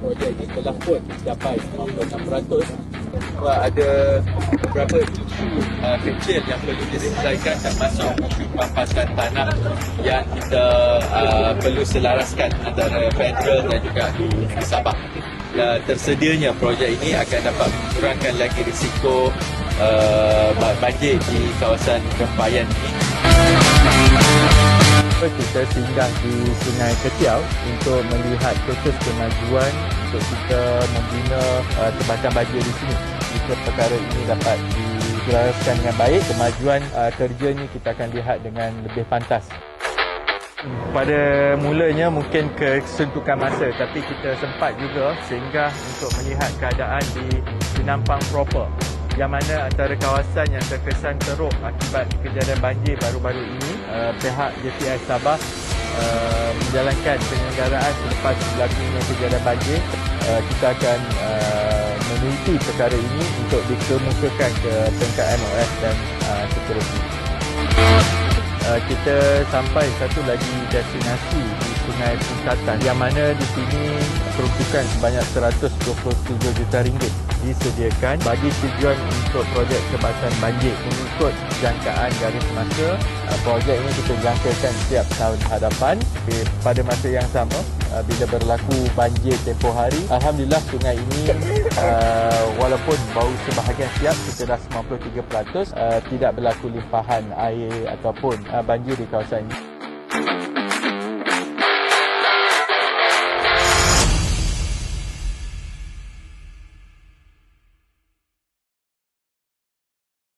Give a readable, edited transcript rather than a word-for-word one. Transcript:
projek ini telah pun mencapai 96%. Sebab ada beberapa isu kecil yang perlu diselesaikan, termasuk isu pampasan tanah yang kita perlu selaraskan antara federal dan juga di Sabah. Tersedianya projek ini akan dapat mengurangkan lagi risiko banjir di kawasan Kempayan ini. Kita singgah di Sungai Ketiau untuk melihat proses kemajuan untuk kita membina tempatan banjir di sini. Jika perkara ini dapat diselaraskan dengan baik, kemajuan kerja ini kita akan lihat dengan lebih pantas. Pada mulanya mungkin kesentukan masa, tapi kita sempat juga singgah untuk melihat keadaan di Penampang proper, yang mana antara kawasan yang terkesan teruk akibat kejadian banjir baru-baru ini, pihak JPI Sabah menjalankan penyelenggaraan selepas berlakunya kejadian banjir. Kita akan meneliti perkara ini untuk dikemukakan ke peringkat MOF dan seterusnya. Kita sampai satu lagi destinasi di Sungai Pungkatan, yang mana di sini peruntukan sebanyak RM127 juta disediakan bagi tujuan untuk projek kebakaran banjir. Mengikut jangkaan garis masa, projek ini kita jangkakan setiap tahun hadapan. Pada masa yang sama, bila berlaku banjir tempoh hari, alhamdulillah sungai ini walaupun baru sebahagian siap, kita dah 93%, tidak berlaku limpahan air ataupun banjir di kawasan ini.